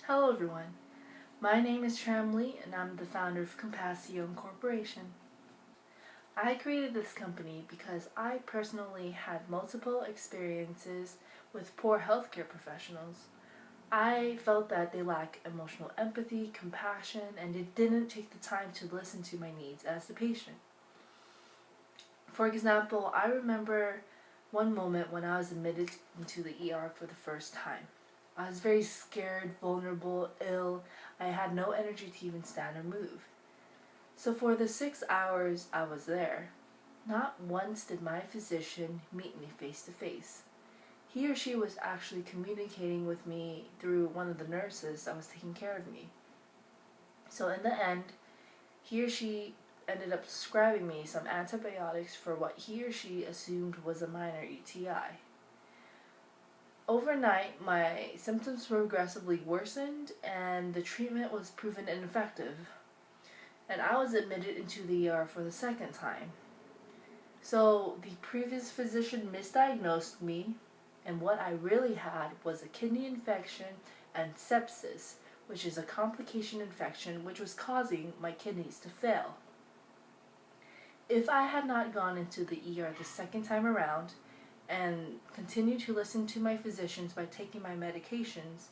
Hello everyone, my name is Tramlee and I'm the founder of Compasio Incorporation. I created this company because I personally had multiple experiences with poor healthcare professionals. I felt that they lack emotional empathy, compassion, and they didn't take the time to listen to my needs as the patient. For example, I remember one moment when I was admitted into the ER for the first time. I was very scared, vulnerable, ill. I had no energy to even stand or move. So for the 6 hours I was there, not once did my physician meet me face to face. He or she was actually communicating with me through one of the nurses that was taking care of me. So in the end, he or she ended up prescribing me some antibiotics for what he or she assumed was a minor UTI. Overnight, my symptoms progressively worsened and the treatment was proven ineffective. And I was admitted into the ER for the second time. So the previous physician misdiagnosed me, and what I really had was a kidney infection and sepsis, which is a complication infection which was causing my kidneys to fail. If I had not gone into the ER the second time around and continued to listen to my physicians by taking my medications,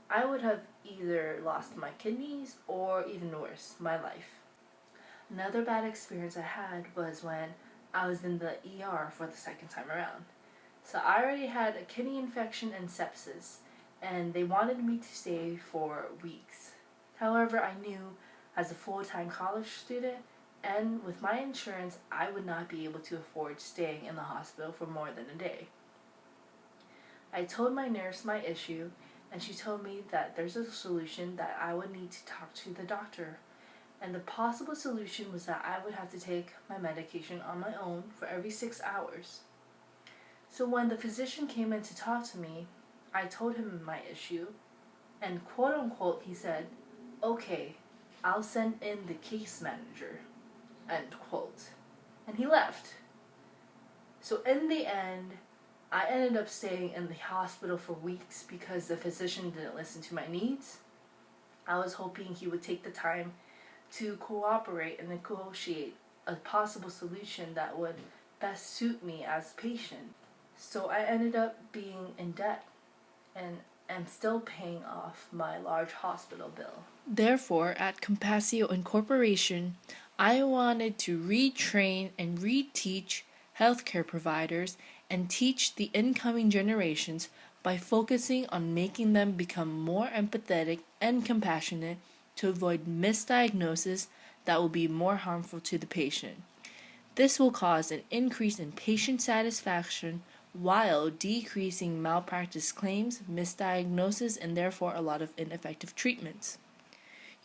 I would have either lost my kidneys or, even worse, my life. Another bad experience I had was when I was in the ER for the second time around. So I already had a kidney infection and sepsis, and they wanted me to stay for weeks. However, I knew as a full-time college student and with my insurance, I would not be able to afford staying in the hospital for more than a day. I told my nurse my issue, and she told me that there's a solution, that I would need to talk to the doctor. And the possible solution was that I would have to take my medication on my own for every 6 hours. So when the physician came in to talk to me, I told him my issue, and quote unquote, he said, "Okay, I'll send in the case manager," end quote. And he left. So in the end, I ended up staying in the hospital for weeks because the physician didn't listen to my needs. I was hoping he would take the time to cooperate and negotiate a possible solution that would best suit me as a patient. So I ended up being in debt and am still paying off my large hospital bill. Therefore, at Compasio Incorporation, I wanted to retrain and reteach healthcare providers and teach the incoming generations by focusing on making them become more empathetic and compassionate to avoid misdiagnosis that will be more harmful to the patient. This will cause an increase in patient satisfaction while decreasing malpractice claims, misdiagnosis, and therefore a lot of ineffective treatments.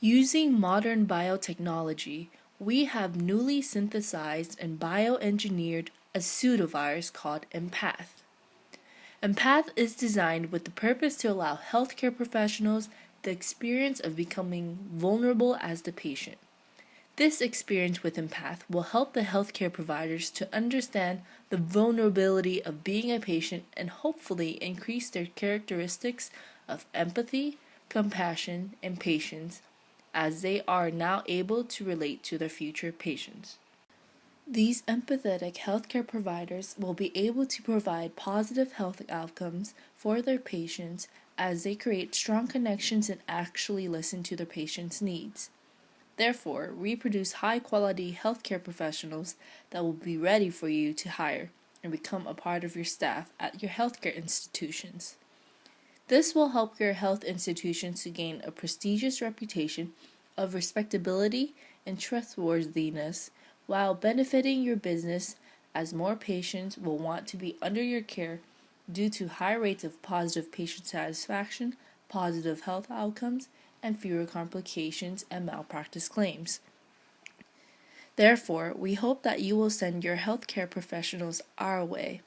Using modern biotechnology, we have newly synthesized and bioengineered a pseudovirus called Empath. Empath is designed with the purpose to allow healthcare professionals the experience of becoming vulnerable as the patient. This experience with Empath will help the healthcare providers to understand the vulnerability of being a patient and hopefully increase their characteristics of empathy, compassion, and patience as they are now able to relate to their future patients. These empathetic healthcare providers will be able to provide positive health outcomes for their patients as they create strong connections and actually listen to their patients' needs. Therefore, we produce high-quality healthcare professionals that will be ready for you to hire and become a part of your staff at your healthcare institutions. This will help your health institutions to gain a prestigious reputation of respectability and trustworthiness while benefiting your business as more patients will want to be under your care due to high rates of positive patient satisfaction, positive health outcomes, and fewer complications and malpractice claims. Therefore, we hope that you will send your healthcare professionals our way,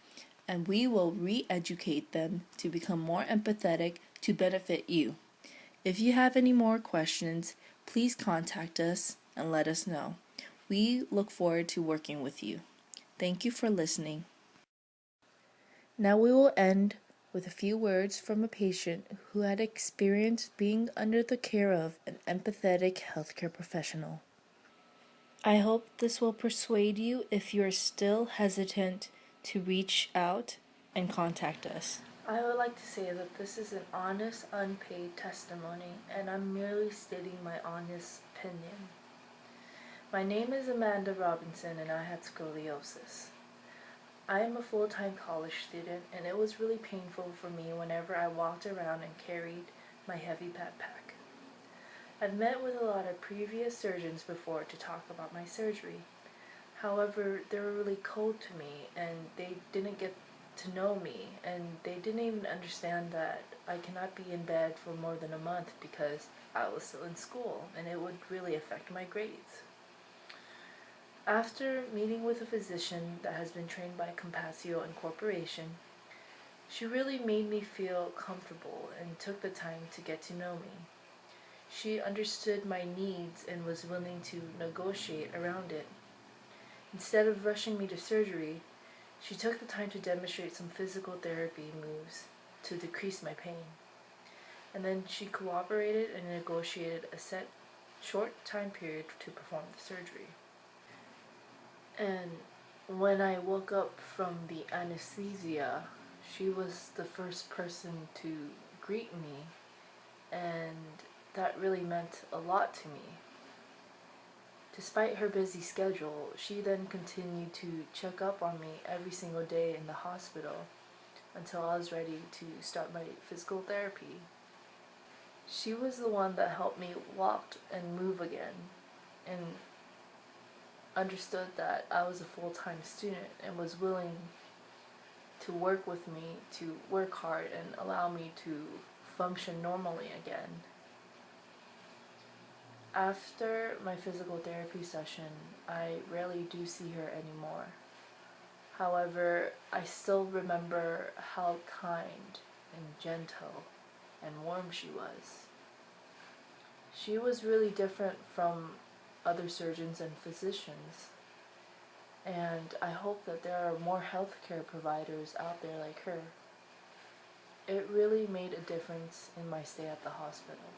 and we will re-educate them to become more empathetic to benefit you. If you have any more questions, please contact us and let us know. We look forward to working with you. Thank you for listening. Now we will end with a few words from a patient who had experienced being under the care of an empathetic healthcare professional. I hope this will persuade you if you're still hesitant to reach out and contact us. I would like to say that this is an honest, unpaid testimony, and I'm merely stating my honest opinion. My name is Amanda Robinson, and I had scoliosis. I am a full-time college student, and it was really painful for me whenever I walked around and carried my heavy backpack. I've met with a lot of previous surgeons before to talk about my surgery. However, they were really cold to me, and they didn't get to know me, and they didn't even understand that I cannot be in bed for more than a month because I was still in school, and it would really affect my grades. After meeting with a physician that has been trained by Compasio Incorporation, she really made me feel comfortable and took the time to get to know me. She understood my needs and was willing to negotiate around it. Instead of rushing me to surgery, she took the time to demonstrate some physical therapy moves to decrease my pain. And then she cooperated and negotiated a set short time period to perform the surgery. And when I woke up from the anesthesia, she was the first person to greet me, and that really meant a lot to me. Despite her busy schedule, she then continued to check up on me every single day in the hospital until I was ready to start my physical therapy. She was the one that helped me walk and move again, and understood that I was a full-time student and was willing to work with me, to work hard and allow me to function normally again. After my physical therapy session, I rarely do see her anymore. However, I still remember how kind and gentle and warm she was. She was really different from other surgeons and physicians, and I hope that there are more healthcare providers out there like her. It really made a difference in my stay at the hospital.